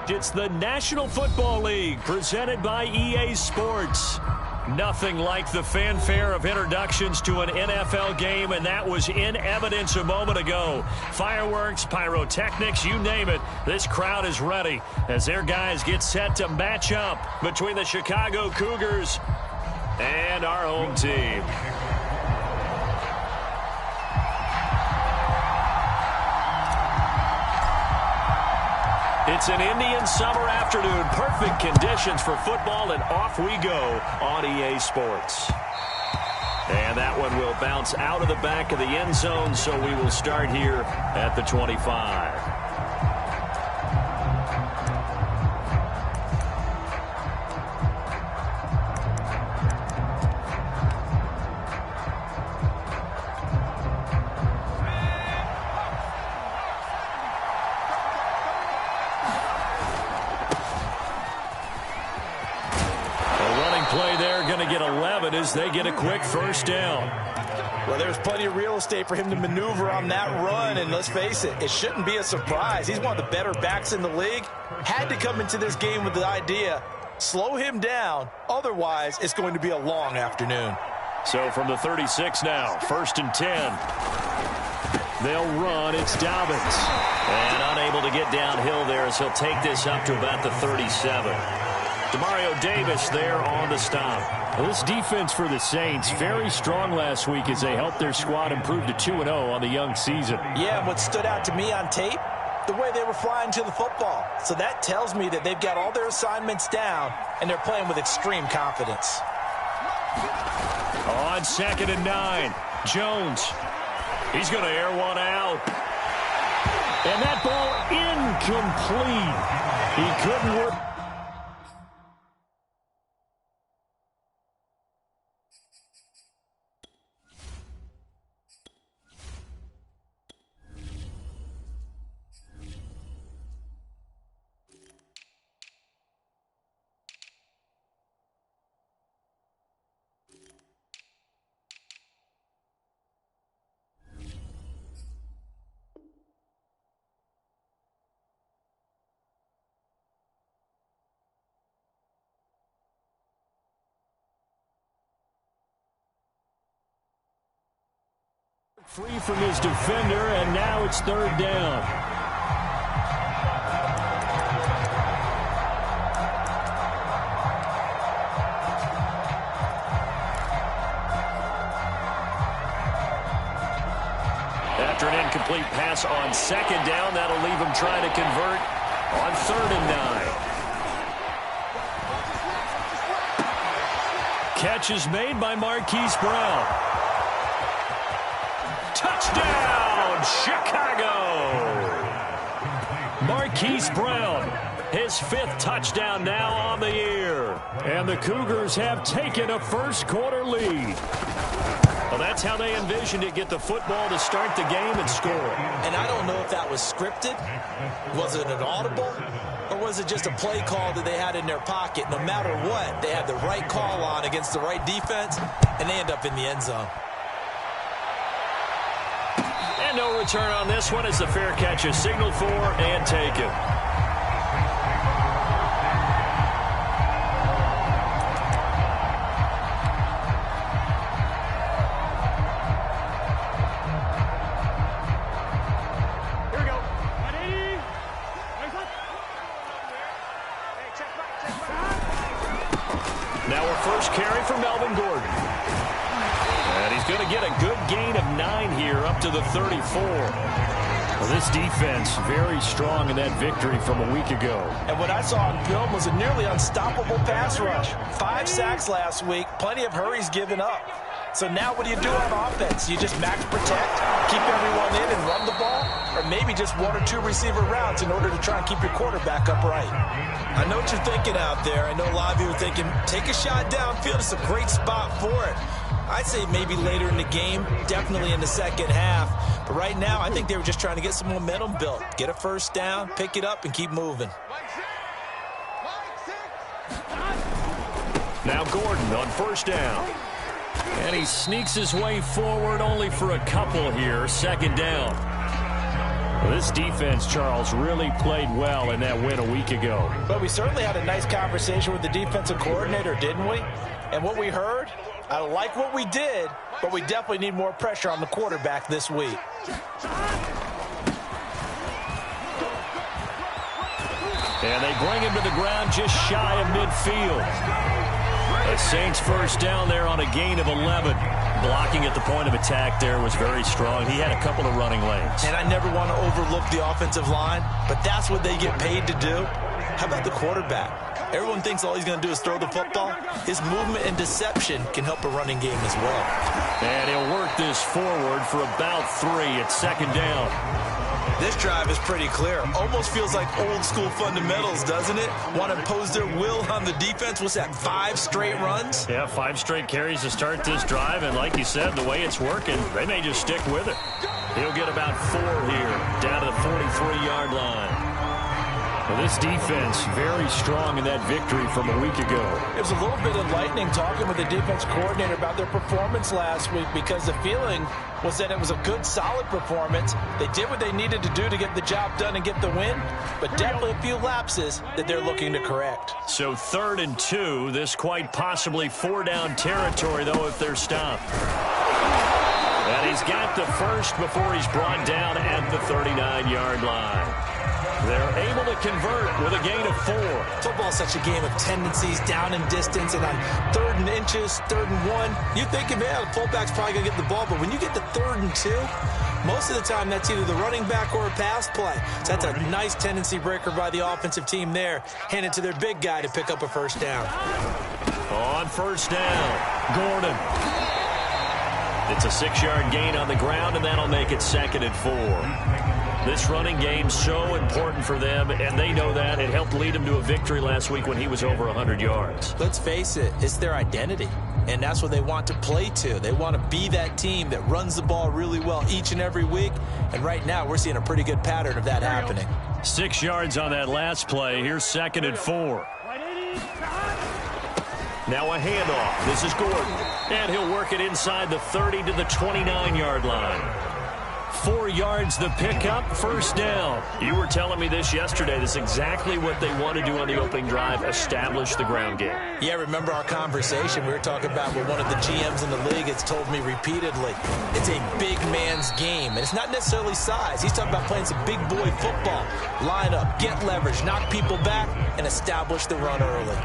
It's the National Football League presented by EA Sports. Nothing like the fanfare of introductions to an NFL game, and that was in evidence a moment ago. Fireworks, pyrotechnics, you name it. This crowd is ready as their guys get set to match up between the Chicago Cougars and our home team. It's an Indian summer afternoon. Perfect conditions for football, and off we go on EA Sports. And that one will bounce out of the back of the end zone, so we will start here at the 25. Play there, going to get 11 as they get a quick first down. Well, there's plenty of real estate for him to maneuver on that run, and let's face it, it shouldn't be a surprise. He's one of the better backs in the league. Had to come into this game with the idea, slow him down, otherwise it's going to be a long afternoon. So from the 36 now, 1st and 10. They'll run, it's Dobbins. And unable to get downhill there as he'll take this up to about the 37. Demario Davis there on the stop. Well, this defense for the Saints, very strong last week as they helped their squad improve to 2-0 on the young season. Yeah, and what stood out to me on tape, the way they were flying to the football. So that tells me that they've got all their assignments down, and they're playing with extreme confidence. On 2nd and 9, Jones. He's going to air one out. And that ball incomplete. He couldn't work. Free from his defender, and now it's 3rd down. After an incomplete pass on 2nd down, that'll leave him trying to convert on 3rd and 9. Catch is made by Marquise Brown. Touchdown, Chicago! Marquise Brown, his 5th touchdown now on the year. And the Cougars have taken a first-quarter lead. Well, that's how they envisioned it, get the football to start the game and score. And I don't know if that was scripted. Was it an audible? Or was it just a play call that they had in their pocket? No matter what, they had the right call on against the right defense, and they end up in the end zone. And no return on this one as the fair catch is signaled for and taken. Here we go. Now a first carry for Melvin Gordon. And he's going to get a good gain of 9 here up to the 34. Well, this defense very strong in that victory from a week ago. And what I saw on film was a nearly unstoppable pass rush. 5 sacks last week, plenty of hurries given up. So now what do you do on offense? You just max protect, keep everyone in and run the ball? Or maybe just 1 or 2 receiver routes in order to try and keep your quarterback upright? I know what you're thinking out there. I know a lot of you are thinking, take a shot downfield. It's a great spot for it. I'd say maybe later in the game, definitely in the second half. But right now, I think they were just trying to get some momentum built. Get a first down, pick it up, and keep moving. Now Gordon on first down. And he sneaks his way forward only for a couple here. Second down. This defense, Charles, really played well in that win a week ago. But we certainly had a nice conversation with the defensive coordinator, didn't we? And what we heard, I like what we did, but we definitely need more pressure on the quarterback this week. And they bring him to the ground just shy of midfield. The Saints first down there on a gain of 11. Blocking at the point of attack there was very strong. He had a couple of running lanes. And I never want to overlook the offensive line, but that's what they get paid to do. How about the quarterback? Everyone thinks all he's going to do is throw the football. His movement and deception can help a running game as well. And he'll work this forward for about 3 at second down. This drive is pretty clear. Almost feels like old school fundamentals, doesn't it? Want to impose their will on the defense. What's that, 5 straight runs? Yeah, 5 straight carries to start this drive. And like you said, the way it's working, they may just stick with it. He'll get about 4 here, down to the 43-yard line. Well, this defense very strong in that victory from a week ago. It was a little bit enlightening talking with the defense coordinator about their performance last week, because the feeling was that it was a good, solid performance. They did what they needed to do to get the job done and get the win, but definitely a few lapses that they're looking to correct. So 3rd and 2, this quite possibly 4-down territory, though, if they're stopped. And he's got the first before he's brought down at the 39-yard line. They're able to convert with a gain of 4. Football's such a game of tendencies, down and distance, and on 3rd and inches, 3rd and 1, you think, man, the fullback's probably going to get the ball, but when you get to 3rd and 2, most of the time that's either the running back or a pass play. So that's a nice tendency breaker by the offensive team there, handed to their big guy to pick up a first down. On first down, Gordon. It's a 6-yard gain on the ground, and that'll make it 2nd and 4. This running game's so important for them, and they know that. It helped lead them to a victory last week when he was over 100 yards. Let's face it, it's their identity, and that's what they want to play to. They want to be that team that runs the ball really well each and every week, and right now we're seeing a pretty good pattern of that happening. 6 yards on that last play. Here's 2nd and 4. Now a handoff. This is Gordon, and he'll work it inside the 30 to the 29-yard line. 4 yards the pickup, first down. You were telling me this yesterday. This is exactly what they want to do on the opening drive, establish the ground game. Yeah, remember our conversation? We were talking about what one of the GMs in the league has told me repeatedly. It's a big man's game, and it's not necessarily size. He's talking about playing some big boy football. Line up, get leverage, knock people back, and establish the run early.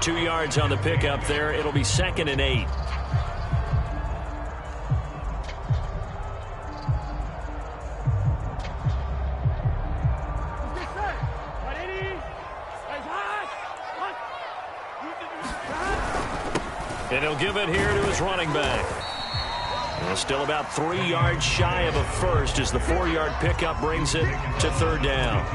2 yards on the pickup there. It'll be 2nd and 8. And he'll give it here to his running back. And still about 3 yards shy of a first as the 4-yard pickup brings it to 3rd down.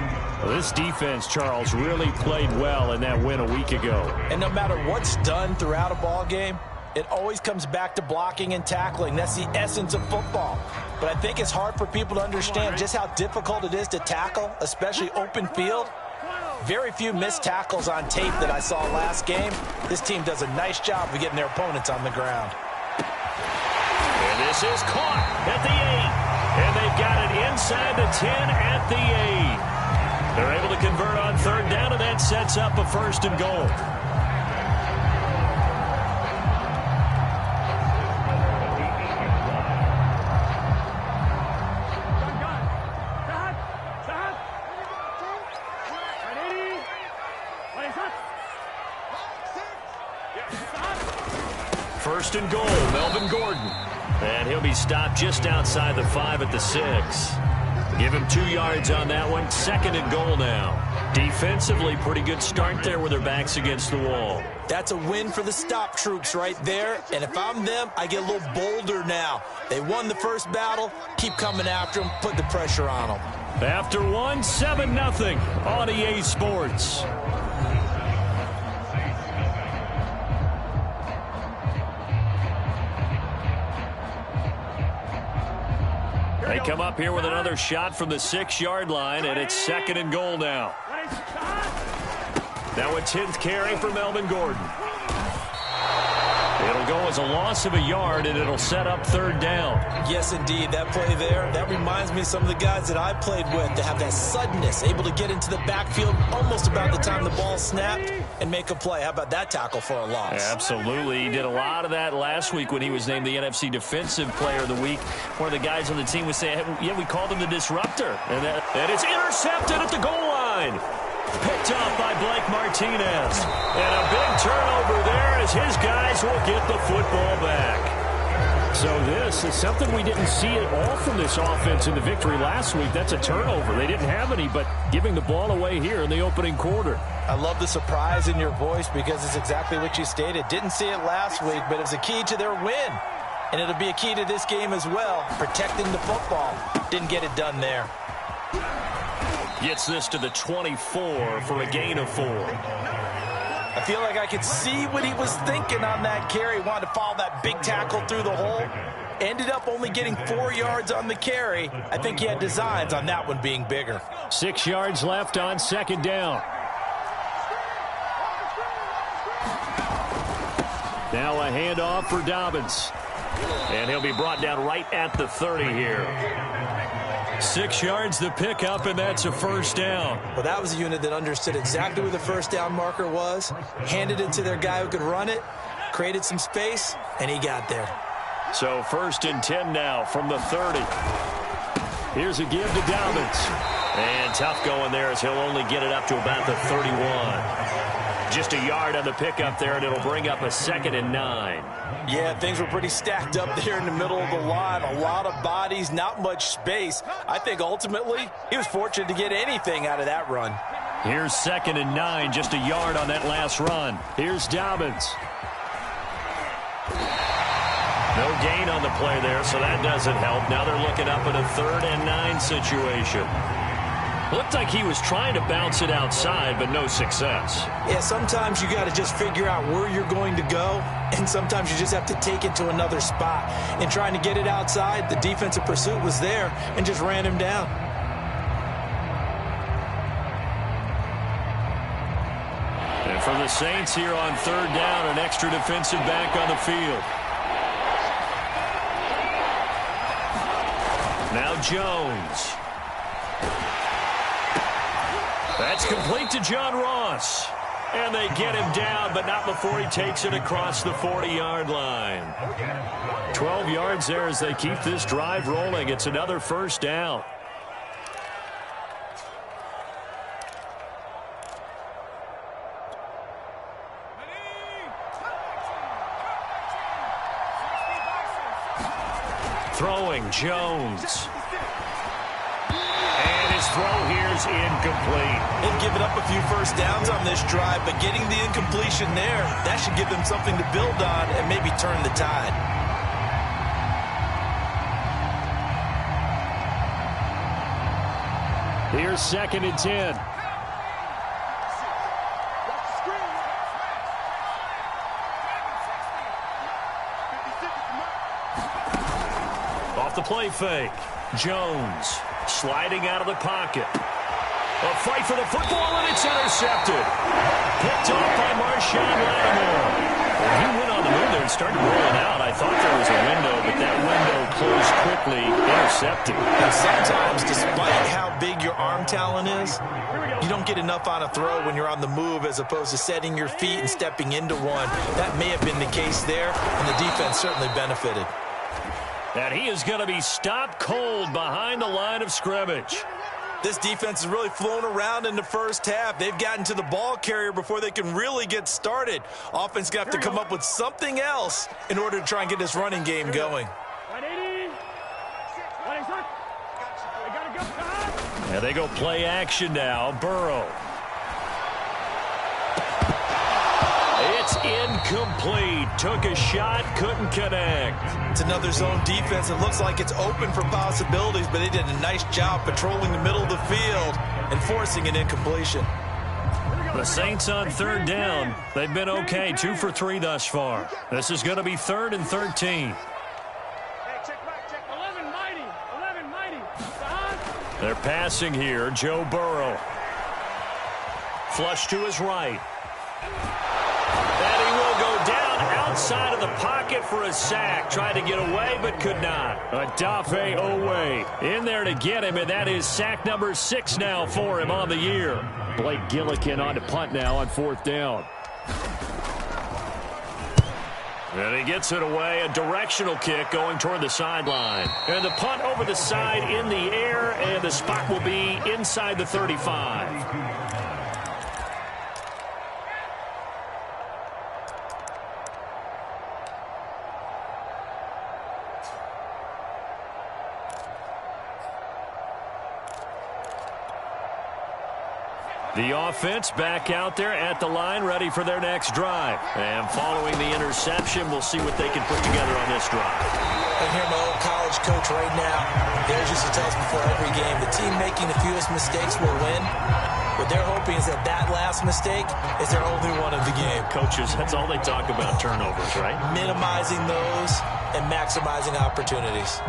Well, this defense, Charles, really played well in that win a week ago. And no matter what's done throughout a ball game, it always comes back to blocking and tackling. That's the essence of football. But I think it's hard for people to understand just how difficult it is to tackle, especially open field. Very few missed tackles on tape that I saw last game. This team does a nice job of getting their opponents on the ground. And this is caught at the 8. And they've got it inside the 10 at the 8. They're able to convert on 3rd down, and that sets up a 1st and goal. First and goal, Melvin Gordon. And he'll be stopped just outside the 5 at the 6. Give him 2 yards on that one. 2nd and goal now. Defensively, pretty good start there with their backs against the wall. That's a win for the stop troops right there. And if I'm them, I get a little bolder now. They won the first battle. Keep coming after them. Put the pressure on them. After one, 7-0 on EA Sports. They come up here with another shot from the 6-yard line, and it's 2nd and goal now. Now a 10th carry for Melvin Gordon. It'll go as a loss of a yard, and it'll set up third down. Yes, indeed. That play there, that reminds me of some of the guys that I played with that have that suddenness, able to get into the backfield almost about the time the ball snapped and make a play. How about that tackle for a loss? Absolutely. He did a lot of that last week when he was named the NFC Defensive Player of the Week. One of the guys on the team was saying, yeah, we called him the disruptor. And it's intercepted at the goal line. Picked up by Blake Martinez. And a big turnover there as his guys will get the football back. So this is something we didn't see at all from this offense in the victory last week. That's a turnover. They didn't have any, but giving the ball away here in the opening quarter. I love the surprise in your voice because it's exactly what you stated. Didn't see it last week, but it was a key to their win. And it'll be a key to this game as well, protecting the football. Didn't get it done there. Gets this to the 24 for a gain of 4. I feel like I could see what he was thinking on that carry. Wanted to follow that big tackle through the hole. Ended up only getting 4 yards on the carry. I think he had designs on that one being bigger. 6 yards left on second down. Now a handoff for Dobbins. And he'll be brought down right at the 30 here. 6 yards the pickup, and that's a first down. Well, that was a unit that understood exactly where the first down marker was, handed it to their guy who could run it, created some space, and he got there. So 1st and 10 now from the 30. Here's a give to Dobbins. And tough going there as he'll only get it up to about the 31. Just a yard on the pickup there, and it'll bring up a 2nd and 9. Yeah, things were pretty stacked up there in the middle of the line. A lot of bodies, not much space. I think ultimately he was fortunate to get anything out of that run. Here's 2nd and 9, just a yard on that last run. Here's Dobbins. No gain on the play there, so that doesn't help. Now they're looking up at a 3rd and 9 situation. Looked like he was trying to bounce it outside, but no success. Yeah, sometimes you got to just figure out where you're going to go, and sometimes you just have to take it to another spot. And trying to get it outside, the defensive pursuit was there and just ran him down. And for the Saints here on 3rd down, an extra defensive back on the field. Now Jones. That's complete to John Ross. And they get him down, but not before he takes it across the 40-yard line. 12 yards there as they keep this drive rolling. It's another first down. Throwing Jones. Throw here's incomplete. They've given up a few first downs on this drive, but getting the incompletion there, that should give them something to build on and maybe turn the tide. Here's 2nd and 10. Off the play fake. Jones. Sliding out of the pocket. A fight for the football, and it's intercepted. Picked off by Marshawn Lattimore. When he went on the move there and started rolling out, I thought there was a window, but that window closed quickly, intercepted. And sometimes, despite how big your arm talent is, you don't get enough on a throw when you're on the move as opposed to setting your feet and stepping into one. That may have been the case there, and the defense certainly benefited. And he is going to be stopped cold behind the line of scrimmage. This defense has really flown around in the first half. They've gotten to the ball carrier before they can really get started. Offense going to have to come up with something else in order to try and get this running game going. And they go play action now. Burrow. It's incomplete. Took a shot, couldn't connect. It's another zone defense. It looks like it's open for possibilities, but they did a nice job patrolling the middle of the field and forcing an incompletion. The Saints on 3rd down. They've been okay, 2 for 3 thus far. This is going to be 3rd and 13. They're passing here. Joe Burrow. Flush to his right. And he will go down outside of the pocket for a sack. Tried to get away, but could not. Adafe Owe in there to get him, and that is sack number 6 now for him on the year. Blake Gillikin on to punt now on 4th down. And he gets it away, a directional kick going toward the sideline. And the punt over the side in the air, and the spot will be inside the 35. The offense back out there at the line, ready for their next drive. And following the interception, we'll see what they can put together on this drive. I hear my old college coach right now. There's used to tell us before every game, the team making the fewest mistakes will win. What they're hoping is that that last mistake is their only one of the game. Coaches, that's all they talk about, turnovers, right? Minimizing those and maximizing opportunities.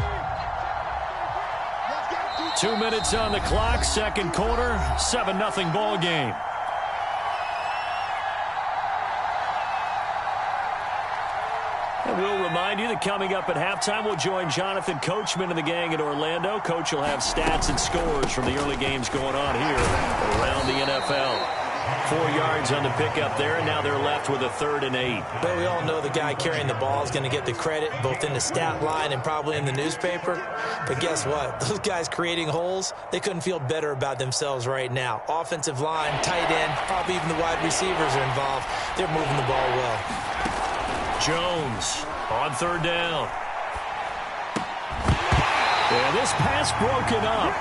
2 minutes on the clock, second quarter, 7-0 ball game. And we'll remind you that coming up at halftime, we'll join Jonathan Coachman and the gang in Orlando. Coach will have stats and scores from the early games going on here around the NFL. 4 yards on the pickup there, and now they're left with a 3rd and 8. But we all know the guy carrying the ball is going to get the credit, both in the stat line and probably in the newspaper. But guess what? Those guys creating holes, they couldn't feel better about themselves right now. Offensive line, tight end, probably even the wide receivers are involved. They're moving the ball well. Jones on 3rd down. And this pass broken up.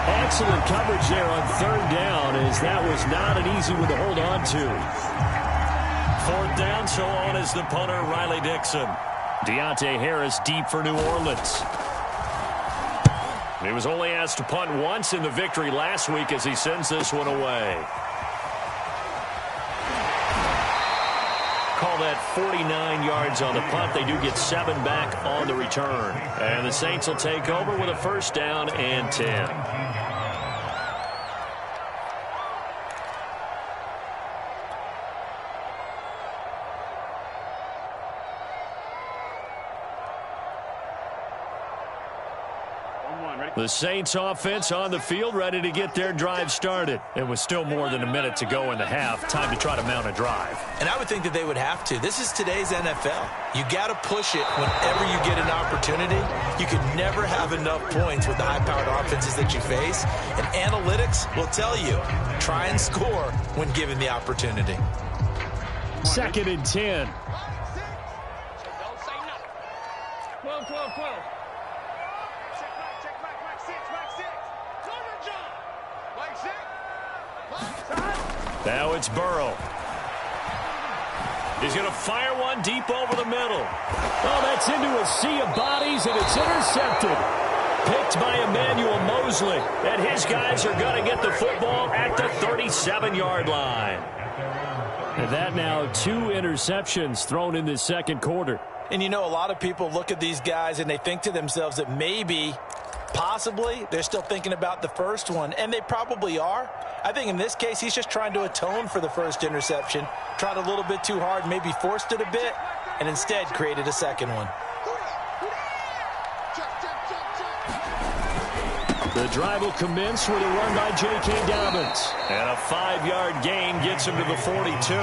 Excellent coverage there on 3rd down, as that was not an easy one to hold on to. 4th down, so on is the punter, Riley Dixon. Deontay Harris deep for New Orleans. He was only asked to punt once in the victory last week as he sends this one away. Call that 49 yards on the punt. They do get 7 back on the return. And the Saints will take over with a 1st down and 10. The Saints offense on the field, ready to get their drive started. It was still more than a minute to go in the half. Time to try to mount a drive. And I would think that they would have to. This is today's NFL. You got to push it whenever you get an opportunity. You can never have enough points with the high-powered offenses that you face. And analytics will tell you, try and score when given the opportunity. 2nd and 10. 12, 12, 12. Now it's Burrow. He's going to fire one deep over the middle. Oh, that's into a sea of bodies, and it's intercepted. Picked by Emmanuel Mosley. And his guys are going to get the football at the 37-yard line. And that now 2 interceptions thrown in the second quarter. And you know, a lot of people look at these guys and they think to themselves that maybe, possibly, they're still thinking about the first one. And they probably are. I think in this case, he's just trying to atone for the first interception. Tried a little bit too hard, maybe forced it a bit, and instead created a second one. The drive will commence with a run by J.K. Dobbins. And a 5-yard gain gets him to the 42.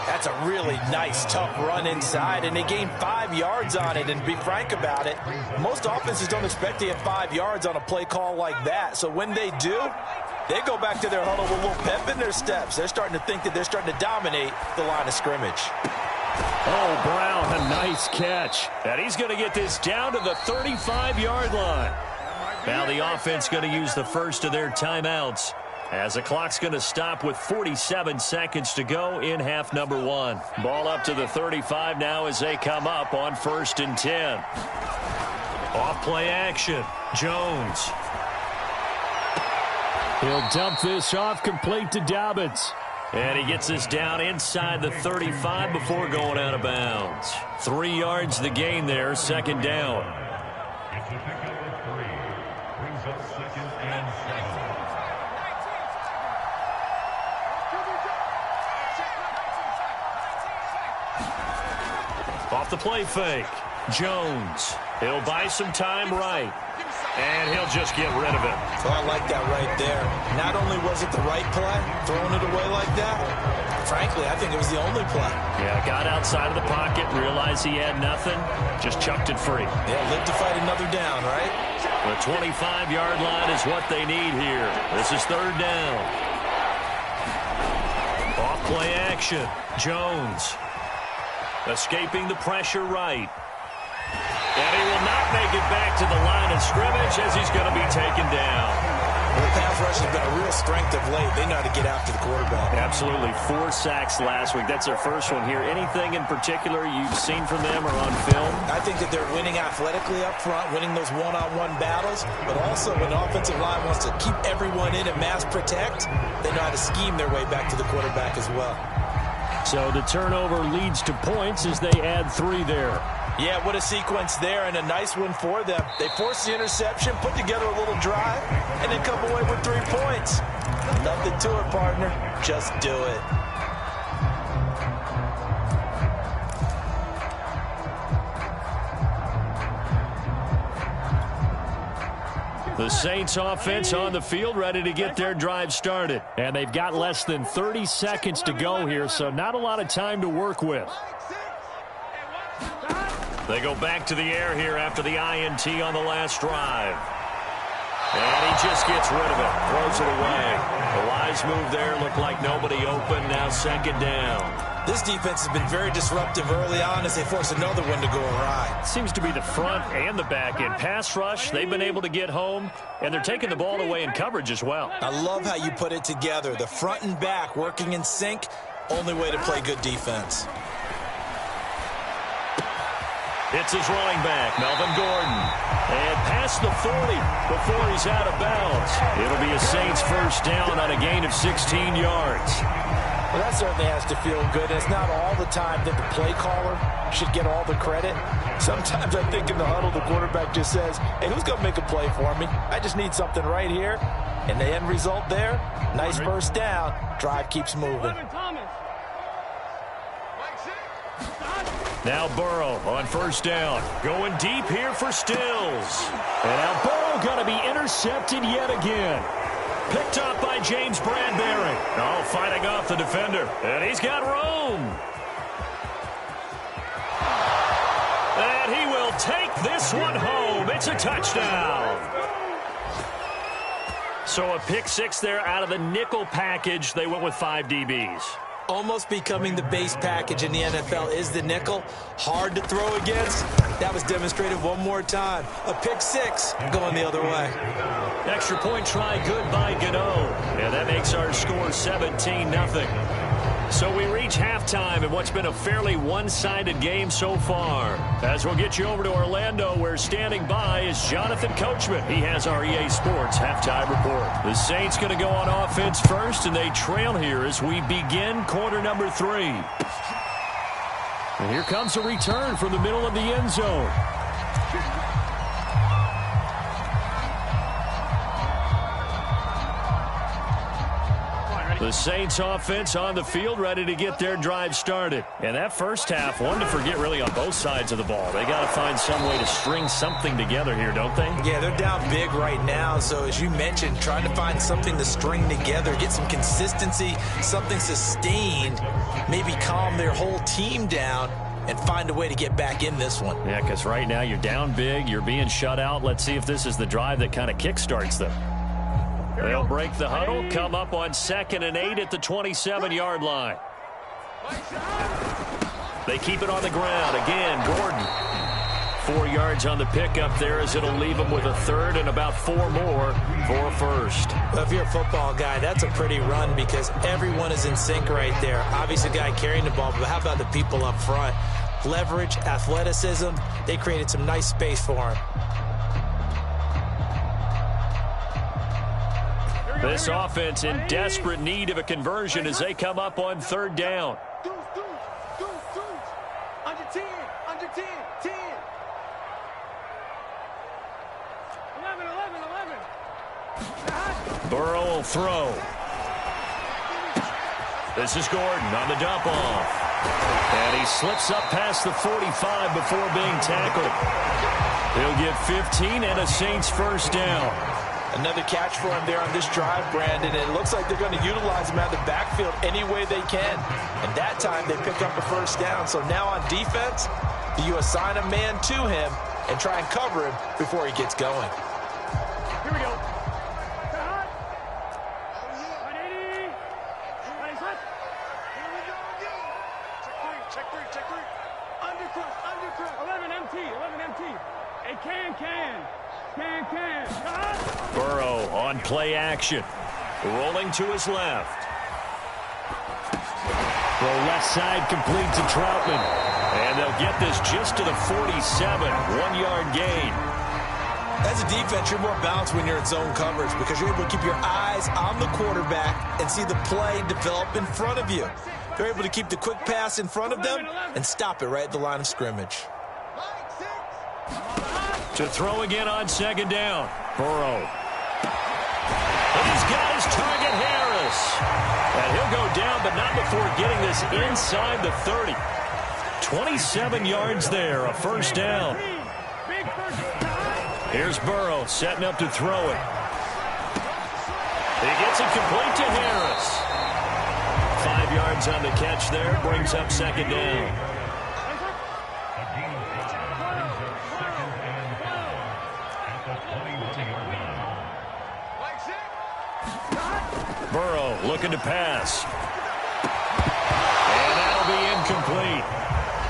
That's a really nice, tough run inside, and they gained 5 yards on it. And to be frank about it, most offenses don't expect to get 5 yards on a play call like that. So when they do, they go back to their huddle with a little pep in their steps. They're starting to think that they're starting to dominate the line of scrimmage. Oh, Brown, a nice catch. And he's going to get this down to the 35-yard line. Now the offense going to use the first of their timeouts, as the clock's going to stop with 47 seconds to go in half number 1. Ball up to the 35 now as they come up on 1st and 10. Off play action. Jones. He'll dump this off, complete to Dobbins. And he gets this down inside the 35 before going out of bounds. 3 yards the gain there, 2nd down. Off the play fake. Jones. He'll buy some time right. And he'll just get rid of it. Oh, I like that right there. Not only was it the right play, throwing it away like that, frankly, I think it was the only play. Yeah, got outside of the pocket, realized he had nothing, just chucked it free. Yeah, live to fight another down, right? The 25-yard line is what they need here. This is third down. Off play action. Jones. Escaping the pressure right. And he will not make it back to the line of scrimmage as he's going to be taken down. Well, the pass rush has been a real strength of late. They know how to get after the quarterback. Absolutely. 4 sacks last week. That's their first one here. Anything in particular you've seen from them or on film? I think that they're winning athletically up front, winning those one-on-one battles, but also when the offensive line wants to keep everyone in and mass protect, they know how to scheme their way back to the quarterback as well. So the turnover leads to points as they add 3 there. Yeah, what a sequence there, and a nice one for them. They forced the interception, put together a little drive, and then come away with 3 points. Nothing to it, partner. Just do it. The Saints offense on the field, ready to get their drive started. And they've got less than 30 seconds to go here, so not a lot of time to work with. They go back to the air here after the INT on the last drive. And he just gets rid of it, throws it away. A wise move there, looked like nobody open, now second down. This defense has been very disruptive early on as they force another one to go awry. Seems to be the front and the back end. Pass rush, they've been able to get home, and they're taking the ball away in coverage as well. I love how you put it together. The front and back working in sync, only way to play good defense. It's his running back, Melvin Gordon. And past the 40 before he's out of bounds. It'll be a Saints first down on a gain of 16 yards. Well, that certainly has to feel good. It's not all the time that the play caller should get all the credit. Sometimes I think in the huddle, the quarterback just says, hey, who's going to make a play for me? I just need something right here. And the end result there, nice first down. Drive keeps moving. Now Burrow on first down. Going deep here for Stills. And now Burrow going to be intercepted yet again. Picked up by James Bradbury. Oh, fighting off the defender. And he's got room. And he will take this one home. It's a touchdown. So a pick 6 there out of the nickel package. They went with 5 DBs. Almost becoming the base package in the NFL is the nickel. Hard to throw against. That was demonstrated one more time. A pick 6 going the other way. Extra point try good by Gano. And that makes our score 17-0. So we reach halftime in what's been a fairly one-sided game so far. As we'll get you over to Orlando, where standing by is Jonathan Coachman. He has our EA Sports halftime report. The Saints going to go on offense first, and they trail here as we begin quarter number 3. And here comes a return from the middle of the end zone. The Saints offense on the field, ready to get their drive started. And that first half, one to forget really on both sides of the ball. They got to find some way to string something together here, don't they? Yeah, they're down big right now. So as you mentioned, trying to find something to string together, get some consistency, something sustained, maybe calm their whole team down and find a way to get back in this one. Yeah, because right now you're down big, you're being shut out. Let's see if this is the drive that kind of kickstarts them. They'll break the huddle, come up on 2nd and 8 at the 27-yard line. They keep it on the ground. Again, Gordon. 4 yards on the pickup there as it'll leave them with a third and about 4 more for a first. Well, if you're a football guy, that's a pretty run because everyone is in sync right there. Obviously, the guy carrying the ball, but how about the people up front? Leverage, athleticism, they created some nice space for him. This offense in desperate need of a conversion as they come up on 3rd down. Under 10, 10. 11. Burrow will throw. This is Gordon on the dump off. And he slips up past the 45 before being tackled. He'll get 15 and a Saints first down. Another catch for him there on this drive, Brandon. It looks like they're going to utilize him out of the backfield any way they can. And that time they pick up a first down. So now on defense, you assign a man to him and try and cover him before he gets going. Here we go. Check three. Undercross. 11 MT. Hey, can. Burrow on play action. Rolling to his left. Throw left side complete to Troutman. And they'll get this just to the 47. 1-yard gain. As a defense, you're more balanced when you're in zone coverage because you're able to keep your eyes on the quarterback and see the play develop in front of you. They're able to keep the quick pass in front of them and stop it right at the line of scrimmage. To throw again on second down. Burrow. These guys target Harris. And he'll go down, but not before getting this inside the 30. 27 yards there, a first down. Here's Burrow setting up to throw it. He gets it complete to Harris. 5 yards on the catch there, brings up second down. Burrow looking to pass. And that'll be incomplete.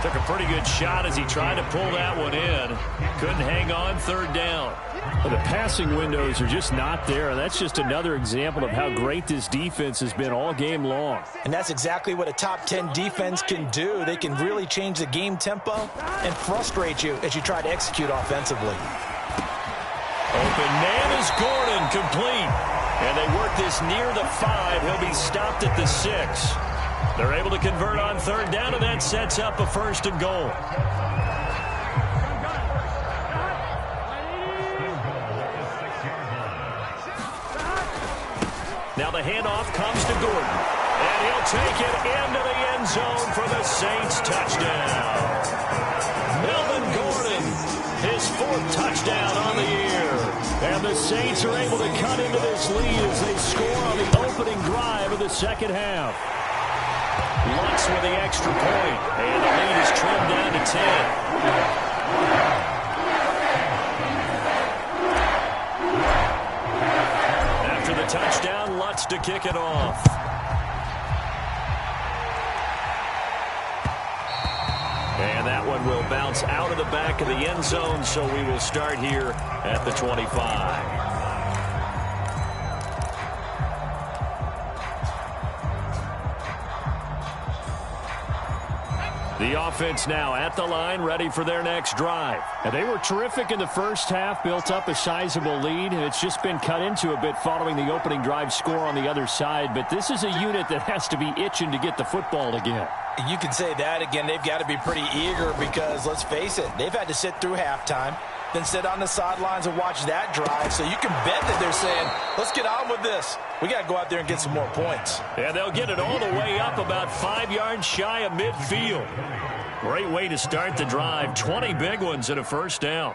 Took a pretty good shot as he tried to pull that one in. Couldn't hang on, third down. Well, the passing windows are just not there. That's just another example of how great this defense has been all game long. And that's exactly what a top 10 defense can do. They can really change the game tempo and frustrate you as you try to execute offensively. Open man is Gordon, complete. And they work this near the 5. He'll be stopped at the 6. They're able to convert on third down, and that sets up a first and goal. Now the handoff comes to Gordon. And he'll take it into the end zone for the Saints touchdown. Melvin Gordon, his 4th touchdown on the year. And the Saints are able to cut into this lead as they score on the opening drive of the second half. Lutz with the extra point, and the lead is trimmed down to 10. After the touchdown, Lutz to kick it off. And that one will bounce out of the back of the end zone, so we will start here at the 25. The offense now at the line, ready for their next drive. And they were terrific in the first half, built up a sizable lead, and it's just been cut into a bit following the opening drive score on the other side. But this is a unit that has to be itching to get the football again. You can say that again. They've got to be pretty eager because, let's face it, they've had to sit through halftime, then sit on the sidelines and watch that drive. So you can bet that they're saying, let's get on with this. We got to go out there and get some more points. And they'll get it all the way up about 5 yards shy of midfield. Great way to start the drive. 20 big ones and a first down.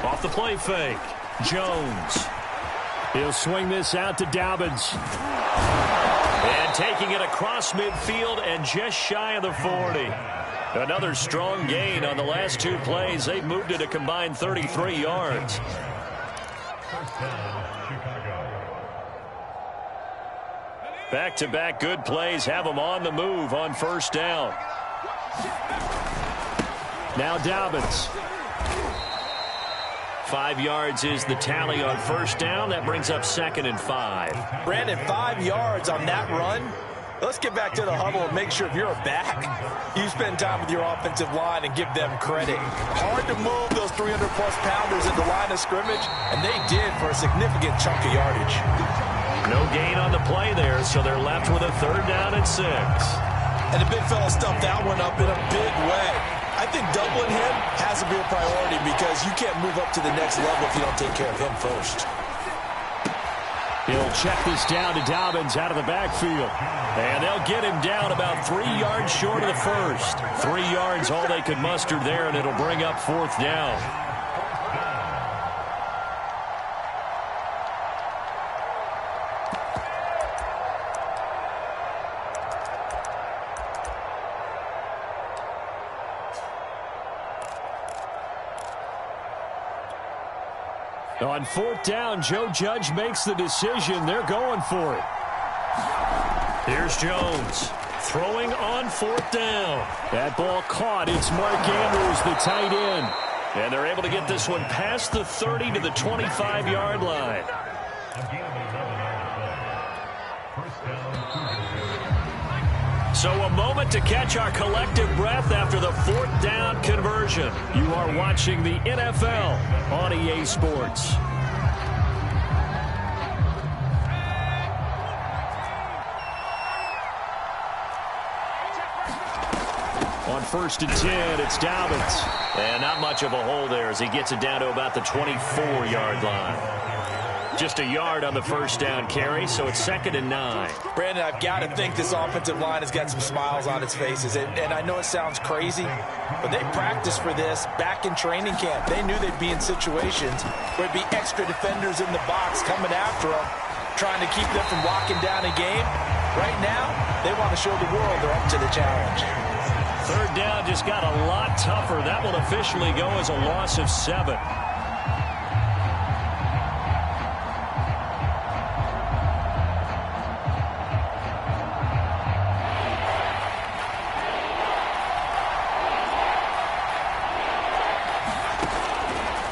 Off the play fake. Jones. He'll swing this out to Dobbins. And taking it across midfield and just shy of the 40. Another strong gain on the last 2 plays. They've moved it a combined 33 yards. Back-to-back good plays have them on the move on first down. Now Dobbins. 5 yards is the tally on first down. That brings up 2nd and 5. Brandon, 5 yards on that run. Let's get back to the huddle and make sure if you're a back, you spend time with your offensive line and give them credit. Hard to move those 300-plus pounders at the line of scrimmage, and they did for a significant chunk of yardage. No gain on the play there, so they're left with a 3rd down and 6. And the big fella stuffed that one up in a big way. I I think doubling him has to be a priority because you can't move up to the next level if you don't take care of him first. He'll check this down to Dobbins out of the backfield. And they'll get him down about 3 yards short of the first. 3 yards all they could muster there, and it'll bring up 4th down. On 4th down, Joe Judge makes the decision. They're going for it. Here's Jones throwing on 4th down. That ball caught. It's Mark Andrews, the tight end. And they're able to get this one past the 30 to the 25-yard line. So a moment to catch our collective breath after the 4th down conversion. You are watching the NFL on EA Sports. On 1st and 10, it's Dobbins. And not much of a hole there as he gets it down to about the 24-yard line. Just a yard on the 1st down carry, so it's 2nd and 9. Brandon, I've got to think this offensive line has got some smiles on its faces. And I know it sounds crazy, but they practiced for this back in training camp. They knew they'd be in situations where it'd be extra defenders in the box coming after them, trying to keep them from locking down a game. Right now, they want to show the world they're up to the challenge. 3rd down just got a lot tougher. That will officially go as a loss of 7.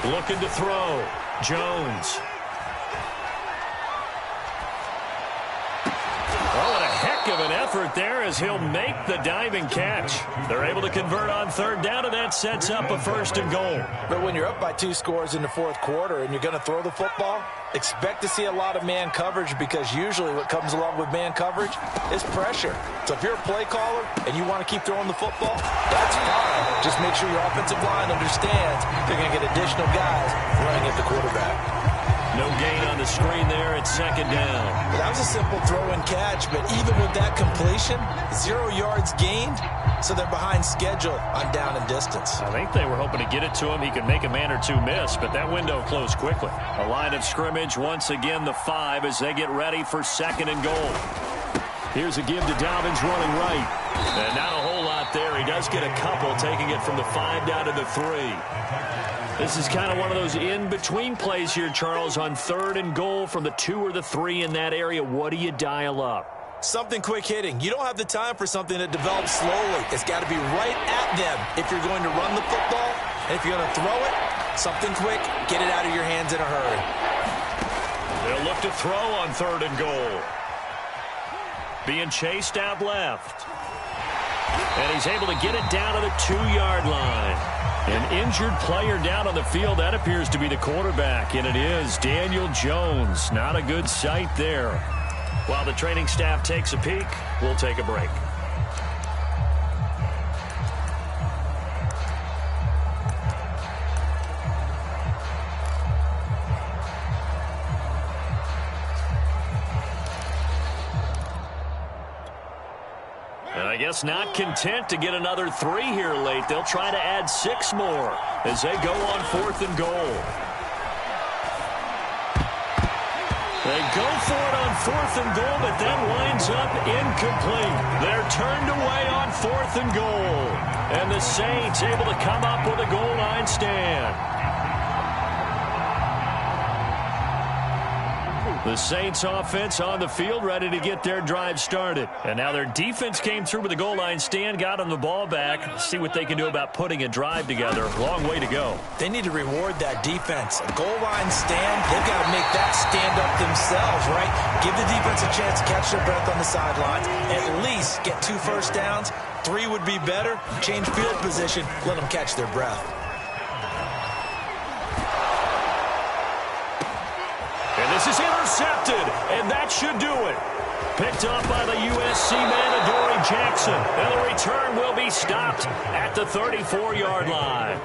Looking to throw. Jones. Oh, and a heck of an effort there as he'll make the diving catch. They're able to convert on 3rd down, and that sets up a 1st and goal. But when you're up by 2 scores in the 4th quarter and you're going to throw the football, expect to see a lot of man coverage because usually what comes along with man coverage is pressure. So if you're a play caller and you want to keep throwing the football, that's fine. Just make sure your offensive line understands they're going to get additional guys running at the quarterback. No gain on the screen there at 2nd down. That was a simple throw and catch, but even with that completion, 0 yards gained, so they're behind schedule on down and distance. I think they were hoping to get it to him. He could make a man or two miss, but that window closed quickly. A line of scrimmage, once again the 5 as they get ready for 2nd and goal. Here's a give to Dobbins running right. And not a whole lot there. He does get a couple, taking it from the 5 down to the 3. This is kind of one of those in-between plays here, Charles, on 3rd and goal from the 2 or the 3 in that area. What do you dial up? Something quick hitting. You don't have the time for something that develops slowly. It's got to be right at them if you're going to run the football. And if you're going to throw it, something quick, get it out of your hands in a hurry. They'll look to throw on 3rd and goal. Being chased out left. And he's able to get it down to the 2-yard line. An injured player down on the field. That appears to be the quarterback, and it is Daniel Jones. Not a good sight there. While the training staff takes a peek, we'll take a break. I guess not content to get another 3 here late. They'll try to add 6 more as they go on 4th and goal. They go for it on 4th and goal, but that winds up incomplete. They're turned away on 4th and goal. And the Saints able to come up with a goal line stand. The Saints offense on the field ready to get their drive started. And now their defense came through with a goal line stand, got them the ball back. See what they can do about putting a drive together. Long way to go. They need to reward that defense. A goal line stand, they've got to make that stand up themselves, right? Give the defense a chance to catch their breath on the sidelines. At least get 2 first downs. 3 would be better. Change field position. Let them catch their breath. This is intercepted, and that should do it. Picked off by the USC man, Adoree Jackson. And the return will be stopped at the 34-yard line.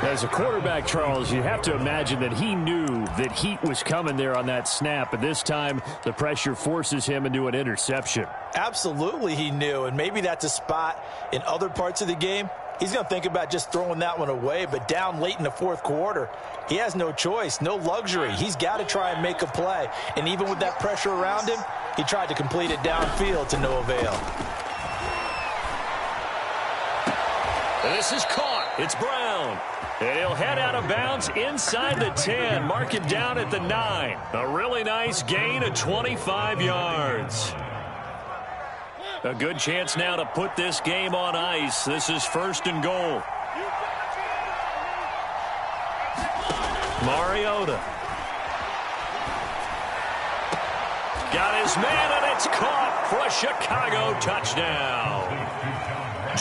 As a quarterback, Charles, you have to imagine that he knew that heat was coming there on that snap. And this time, the pressure forces him into an interception. Absolutely he knew. And maybe that's a spot in other parts of the game. He's going to think about just throwing that one away. But down late in the fourth quarter, he has no choice, no luxury. He's got to try and make a play. And even with that pressure around him, he tried to complete it downfield to no avail. And this is caught. It's Brown. And he'll head out of bounds inside the 10. Mark him down at the 9. A really nice gain of 25 yards. A good chance now to put this game on ice. This is 1st and goal. Mariota. Got his man, and it's caught for a Chicago touchdown.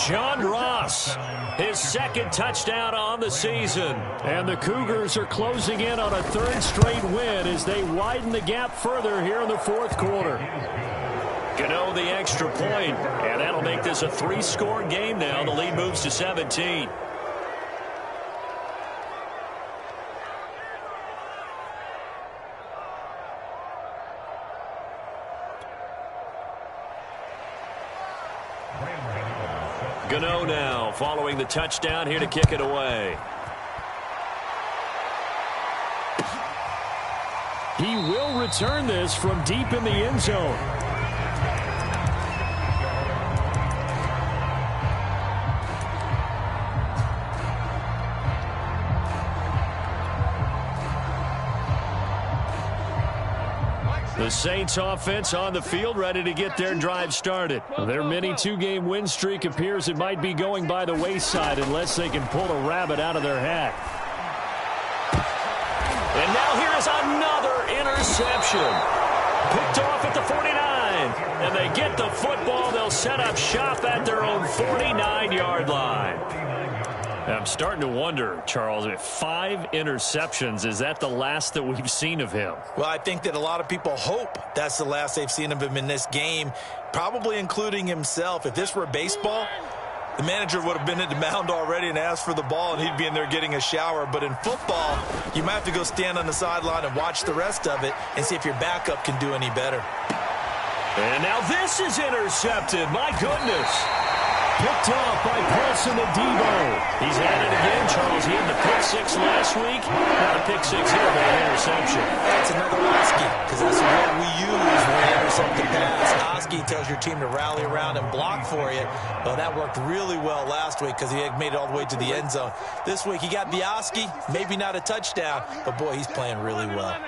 John Ross, his 2nd touchdown on the season. And the Cougars are closing in on a 3rd straight win as they widen the gap further here in the 4th quarter. Gano the extra point, and that'll make this a 3-score game now. The lead moves to 17. Gano now following the touchdown here to kick it away. He will return this from deep in the end zone. The Saints offense on the field, ready to get their drive started. Their mini 2-game win streak appears it might be going by the wayside unless they can pull a rabbit out of their hat. And now here is another interception. Picked off at the 49. And they get the football. They'll set up shop at their own 49-yard line. I'm starting to wonder, Charles, if 5 interceptions, is that the last that we've seen of him? Well, I think that a lot of people hope that's the last they've seen of him in this game, probably including himself. If this were baseball, the manager would have been at the mound already and asked for the ball, and he'd be in there getting a shower. But in football, you might have to go stand on the sideline and watch the rest of it and see if your backup can do any better. And now this is intercepted. My goodness. Picked off by Paulson Adebo. He's had it again, Charles. He had the pick 6 last week. Not a pick 6 here, but an interception. That's another Oski, because that's the word we use when we intercept the pass. Oski tells your team to rally around and block for you. Well, that worked really well last week because he had made it all the way to the end zone. This week he got the Oski, maybe not a touchdown, but boy, he's playing really well.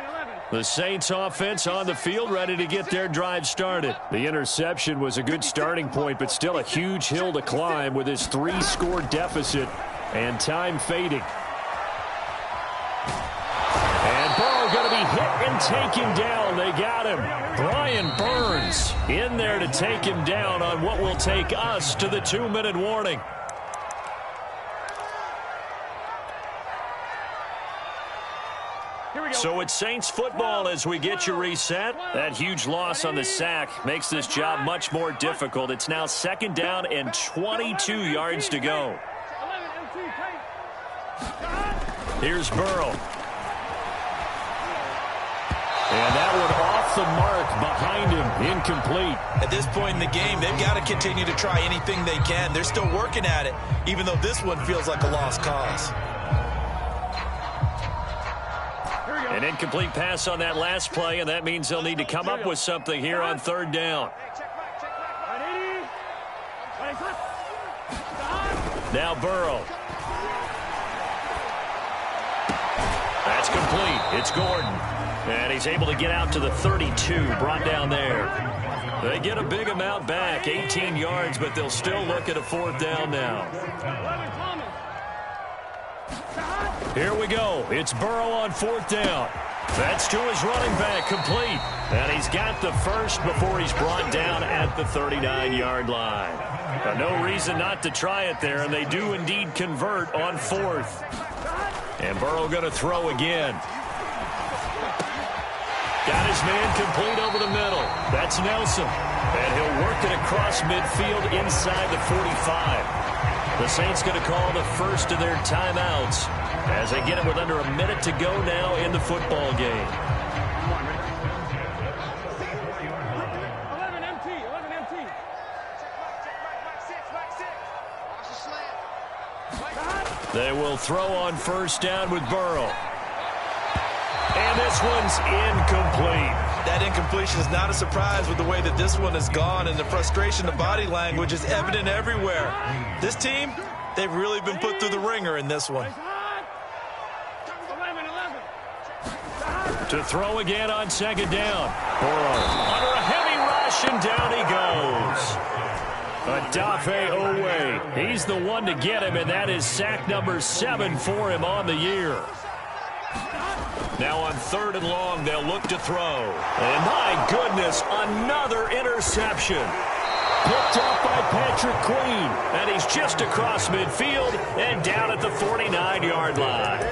The Saints offense on the field, ready to get their drive started. The interception was a good starting point, but still a huge hill to climb with his 3-score deficit and time fading. And Burrow going to be hit and taken down. They got him. Brian Burns in there to take him down on what will take us to the 2-minute warning. So it's Saints football as we get you reset. That huge loss on the sack makes this job much more difficult. It's now 2nd down and 22 yards to go. Here's Burrow. And that one off the mark behind him, incomplete. At this point in the game, they've got to continue to try anything they can. They're still working at it, even though this one feels like a lost cause. An incomplete pass on that last play, and that means they'll need to come up with something here on 3rd down. Now Burrow. That's complete. It's Gordon. And he's able to get out to the 32, brought down there. They get a big amount back, 18 yards, but they'll still look at a 4th down now. Here we go. It's Burrow on 4th down. That's to his running back, complete. And he's got the first before he's brought down at the 39-yard line. No reason not to try it there, and they do indeed convert on 4th. And Burrow going to throw again. Got his man complete over the middle. That's Nelson. And he'll work it across midfield inside the 45. The Saints going to call the first of their timeouts as they get it with under a minute to go now in the football game. 11 MT, 11 MT. They will throw on first down with Burrow. And this one's incomplete. That incompletion is not a surprise with the way that this one has gone, and the frustration, the body language is evident everywhere. This team, they've really been put through the ringer in this one. 11, 11. To throw again on second down. Burrow under a heavy rush, and down he goes. Adafe Owe. He's the one to get him, and that is sack number 7 for him on the year. Now on 3rd and long, they'll look to throw. And my goodness, another interception. Picked up by Patrick Queen. And he's just across midfield and down at the 49-yard line.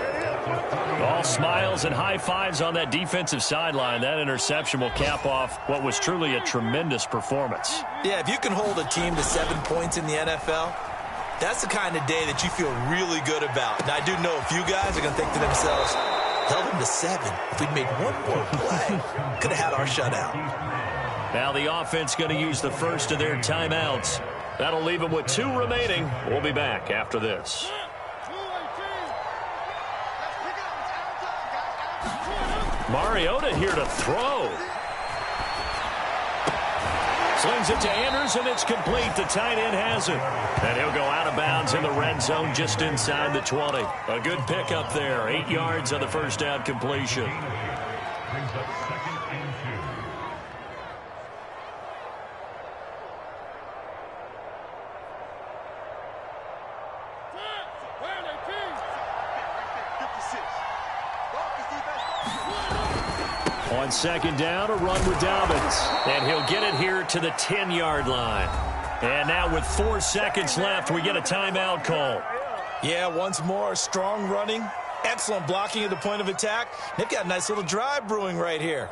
All smiles and high fives on that defensive sideline. That interception will cap off what was truly a tremendous performance. Yeah, if you can hold a team to 7 points in the NFL, that's the kind of day that you feel really good about. And I do know a few guys are going to think to themselves, held them to 7. If we'd made one more play, could have had our shutout. Now the offense going to use the first of their timeouts. That'll leave them with 2 remaining. We'll be back after this. Mariota here to throw. Slings it to Anders, and it's complete. The tight end has it. And he'll go out of bounds in the red zone just inside the 20. A good pickup there. 8 yards on the first down completion. On second down, a run with Dobbins. And he'll get it here to the 10-yard line. And now with 4 seconds left, we get a timeout call. Yeah, once more, strong running, excellent blocking at the point of attack. They've got a nice little drive brewing right here.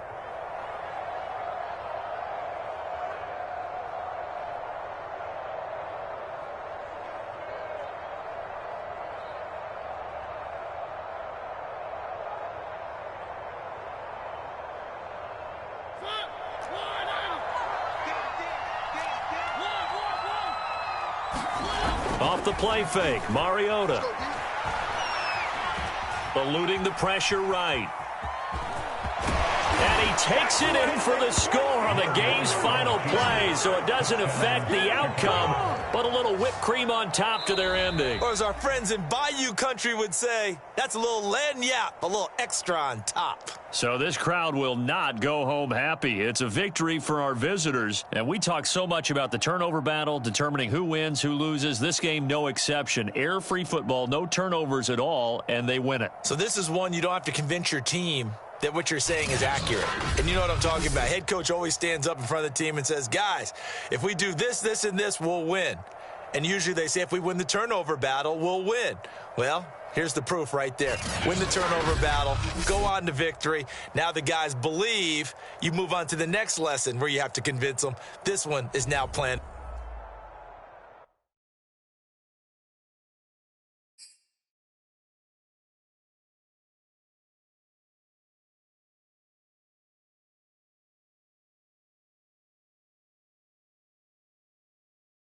Off the play fake, Mariota. Eluding the pressure right. And he takes it in for the score on the game's final play, so it doesn't affect the outcome, but a little whipped cream on top to their ending. Or as our friends in Bayou Country would say, that's a little lagniappe, a little extra on top. So this crowd will not go home happy. It's a victory for our visitors. And we talk so much about the turnover battle, determining who wins, who loses. This game, no exception. Air-free football, no turnovers at all, and they win it. So this is one you don't have to convince your team that what you're saying is accurate. And you know what I'm talking about. Head coach always stands up in front of the team and says, guys, if we do this, this, and this, we'll win. And usually they say if we win the turnover battle, we'll win. Well, here's the proof right there. Win the turnover battle, go on to victory. Now the guys believe. You move on to the next lesson where you have to convince them. This one is now planned.